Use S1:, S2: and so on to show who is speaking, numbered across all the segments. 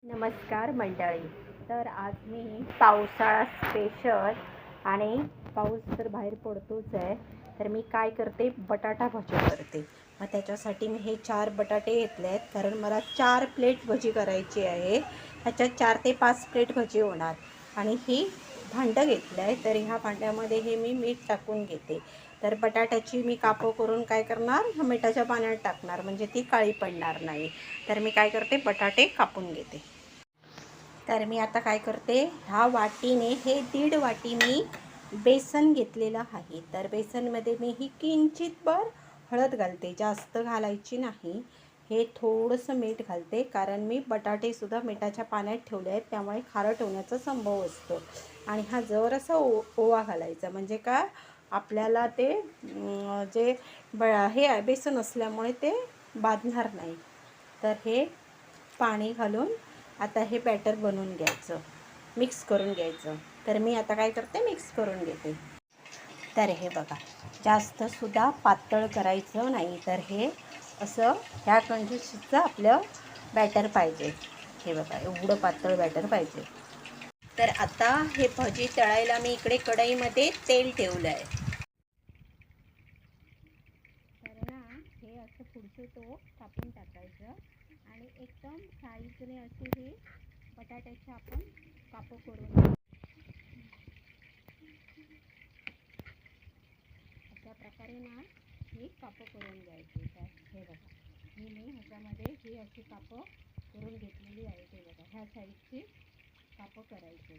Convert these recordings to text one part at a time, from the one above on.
S1: नमस्कार मंडळी. तर आज मी पावसाळा स्पेशल आणि पाऊस तर बाहेर पडतोच आहे, तर मी काय करते, बटाटा भजी करते. मग त्याच्यासाठी मी हे 4 बटाटे घेतले आहेत, कारण मला 4 प्लेट भजी करायची आहे. ह्याच्यात 4 ते 5 प्लेट भजी होणार. आणि ही भांडं घेतलं आहे, तर ह्या भांड्यामध्ये हे मी मीठ टाकून घेते. तर बटाट्याची मी कापं करून काय करणार, मिठाच्या पाण्यात टाकणार, म्हणजे ती काळी पडणार नाही. तर मी काय करते, बटाटे कापून घेते. तर मी आता काय करते, ह्या वाटीने हे 1.5 वाटी मी बेसन घेतलेलं आहे. तर बेसनमध्ये मी ही किंचितभर हळद घालते, जास्त घालायची नाही. हे थोडंसं मीठ घालते, कारण मी बटाटेसुद्धा मिठाच्या पाण्यात ठेवले आहेत, त्यामुळे खारट होण्याचा संभव असतो. आणि हा जरासा ओवा घालायचा, म्हणजे काय आपल्याला ते जे हे बेसन असल्यामुळे ते बांधणार नाही. तर हे पाणी घालून आता हे बॅटर बनवून घ्यायचं, मिक्स करून घ्यायचं. तर मी आता काय करते, मिक्स करून घेते. तर हे बघा, जास्तसुद्धा पातळ करायचं नाही, तर हे असं ह्या कन्सिस्टन्सीचं आपलं बॅटर पाहिजे. हे बघा, एवढं पातळ बॅटर पाहिजे. तर आता हे भजी तळायला मी इकडे कढईमध्ये तेल ठेवलं आहे. तर ना, हे असं पुढचं तो कापून टाकायचं आणि एकदम साईजने असे हे बटाट्याचे आपण कापं करून अशा प्रकारे ना हे कापं करून घ्यायचे. तर हे बघा, मी ह्याच्यामध्ये ही अशी कापं करून घेतलेली आहे. ते बघा, ह्या साईजची कापं करायचे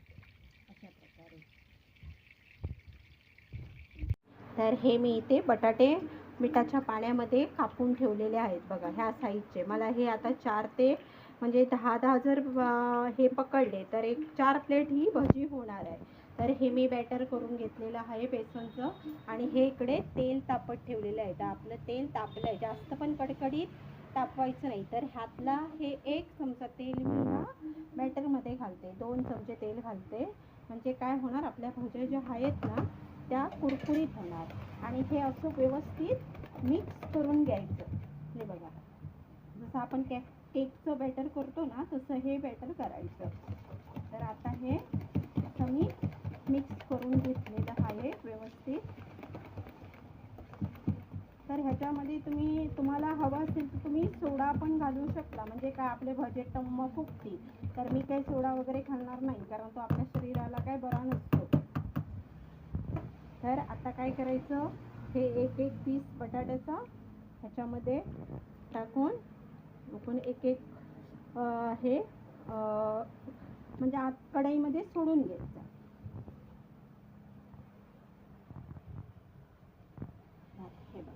S1: अशा प्रकारे. तर हे मी इथे बटाटे मिठाच्या पाण्यामध्ये कापून ठेवलेले आहेत बघा, ह्या साईजचे. मला हे आता 4 ते म्हणजे 10 जर हे पकडले तर एक 4 प्लेट ही भजी होणार आहे. तर हे मी बॅटर करून घेतलेलं आहे बेसनचं. आणि हे इकडे तेल तापत ठेवलेलं आहे. तर आपलं तेल तापलं आहे, जास्त पण कडकडीत तापवायचं नाही. तर ह्यातला हे 1 चमचा तेल मी ह्या बॅटरमध्ये घालते, 2 चमचे तेल घालते. म्हणजे काय होणार, आपल्या भज्या ज्या आहेत ना त्या कुरकुरीत होणार. आणि हे असं व्यवस्थित मिक्स करून घ्यायचं. हे बघा, जसं आपण केकचं बॅटर करतो ना, तसं हे बॅटर करायचं. तर आता हे असं मी मिक्स करून घेतलेलं आहे व्यवस्थित. तर ह्याच्यामध्ये तुम्हाला हवं असेल तर तुम्ही सोडा पण घालू शकता, म्हणजे काय आपले भजे टम्म फुगतील. तर मी काही सोडा वगैरे घालणार नाही, कारण तो आपल्या शरीराला काय बरा नसतो. तर आता काय करायचं, हे एक पीस बटाट्याचा ह्याच्यामध्ये टाकून एक हे म्हणजे आत कढईमध्ये सोडून घ्यायचं. हे बघा,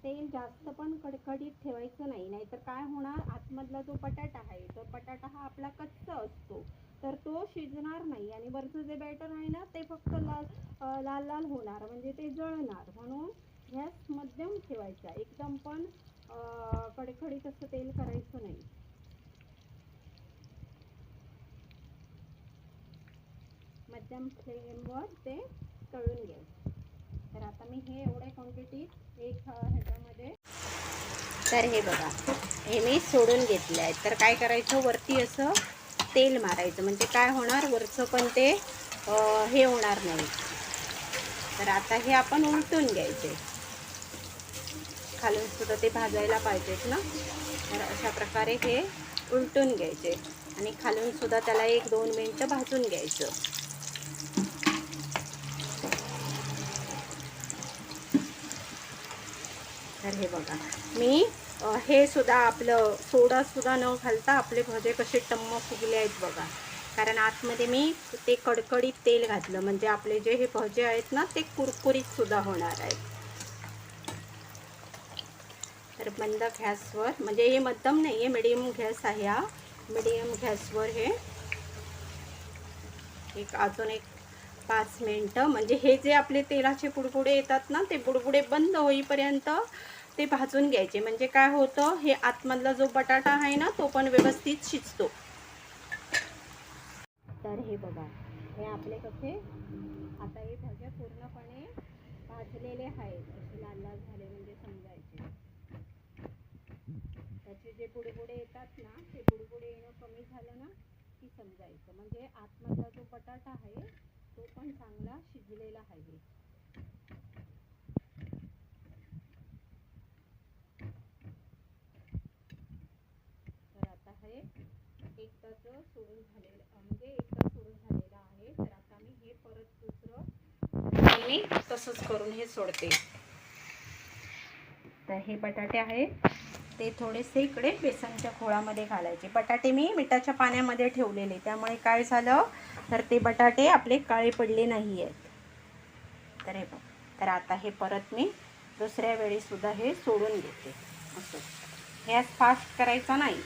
S1: तेल जास्त पण कडकडीत ठेवायचं नाही, नाहीतर काय होणार, आतमधला जो बटाटा आहे, तो बटाटा हा आपला कच्चा असतो, तर तो शिजणार नाही. आणि वरचं जे बॅटर आहे ना, ते फक्त लाल लाल होणार, म्हणजे ते जळणार. म्हणून गॅस मध्यम ठेवायचा, एकदम पण कडकडीत असं तेल करायचं नाही. मध्यम फ्लेमवर ते तळून घ्यायचं. तर आता मी हे एवढ्या क्वांटिटीत एक ह्याच्यामध्ये, तर हे बघा, हे मी सोडून घेतले आहे. तर काय करायचं, वरती असं तेल मारायचं, म्हणजे काय होणार, वरचं पण ते हे होणार नाही. तर आता हे आपण उलटून घ्यायचे, खालून सुद्धा ते भाजायला पाहिजेत ना. तर अशा प्रकारे हे उलटून घ्यायचे आणि खालून सुद्धा त्याला 1-2 मिनिटं भाजून घ्यायचं. तर हे बघा, मी हे सुद्धा आपलं सोडासुद्धा न घालता आपले भजे कसे टम्म फुगले आहेत बघा, कारण आतमध्ये मी ते कडकडीत तेल घातलं, म्हणजे आपले जे हे भजे आहेत ना, ते कुरकुरीत सुद्धा होणार आहेत. तर मंद गॅसवर, म्हणजे हे मध्यम नाही आहे, मिडियम गॅस आहे हा. मिडियम गॅसवर हे अजून एक 5 मिनिटं, म्हणजे हे जे आपले तेलाचे बुडबुडे येतात ना, ते बुडबुडे बंद होईपर्यंत ते भाजून घ्यायचे. म्हणजे काय होतं, हे आतमधला जो बटाटा आहे ना, तो पण व्यवस्थित शिजतो. तर हे बघा, हे आपले कसे आता हे भजे पूर्णपणे भाजलेले आहेत असे लाल लाल झाले म्हणजे समजायचे. त्याचे जे बुडबुडे येतात ना ते बुडबुडे येणं कमी झालं ना की समजायचं म्हणजे आतमधला जो बटाटा आहे तो पण चांगला शिजलेला आहे. तर आता हे एक तास सोडून झालेलं म्हणजे एक तास सोडून झालेलं आहे. तर आता मी हे परत दुसरं मी तसंच करून हे सोडते. तर हे बटाटे आहेत ते थोडेसे इकडे बेसनच्या खोळामध्ये घालायचे. बटाटे मी मिठाच्या पाण्यामध्ये ठेवलेले त्यामुळे काय झालं तर ते बटाटे आपले काळे पडले नाही आहेत. तर हे बघ, तर आता हे परत मी दुसऱ्या वेळी सुद्धा हे सोडून घेते. असं गॅस फास्ट करायचा नाही,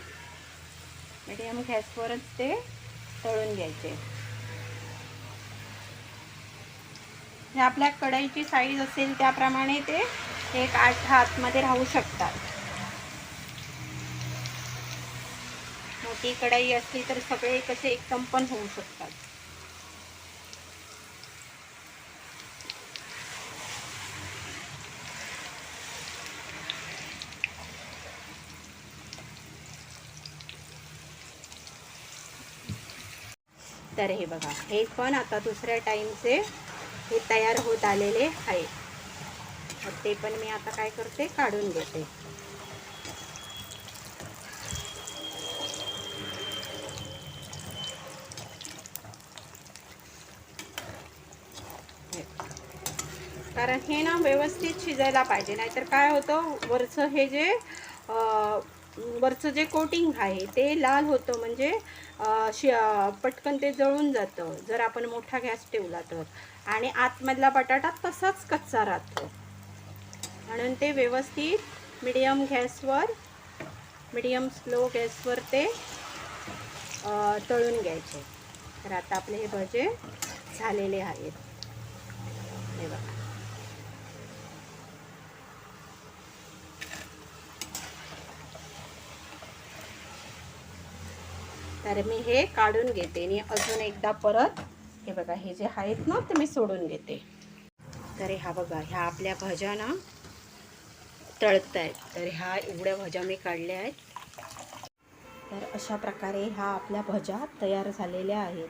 S1: मीडियम गॅसवरच ते तळून घ्यायचे. हे आपल्या कढईची साईज असेल त्याप्रमाणे ते एक 8 हातमध्ये राहू शकतात. मोठी कढई असली तर सगळे कसे एकदम पण होऊ शकतात. तर हे बघा, हे पण आता दुसऱ्या टाईमचे हे तयार होत आलेले आहे. तर ते पण मी आता काय करते काढून घेते. कारण हे ना व्यवस्थित शिजायला पाहिजे, नाहीतर काय होतं वरचं हे जे वरचं जे कोटिंग आहे ते लाल होतं म्हणजे पटकन ते जळून जातं जर आपण मोठा गॅस ठेवला तर, आणि आतमधला बटाटा तसाच कच्चा राहतो. म्हणून ते व्यवस्थित मीडियम गॅसवर मीडियम स्लो गॅसवर ते तळून घ्यायचे. तर आता आपले हे भजे झालेले आहेत. हे बघा, तर मी हे काढून घेते आणि अजून एकदा परत हे बघा हे जे आहेत ना ते मी सोडून घेते. तर ह्या बघा ह्या आपल्या भज्या ना तळत आहेत. तर ह्या एवढ्या भज्या मी काढल्या आहेत. तर अशा प्रकारे ह्या आपल्या भज्या तयार झालेल्या आहेत.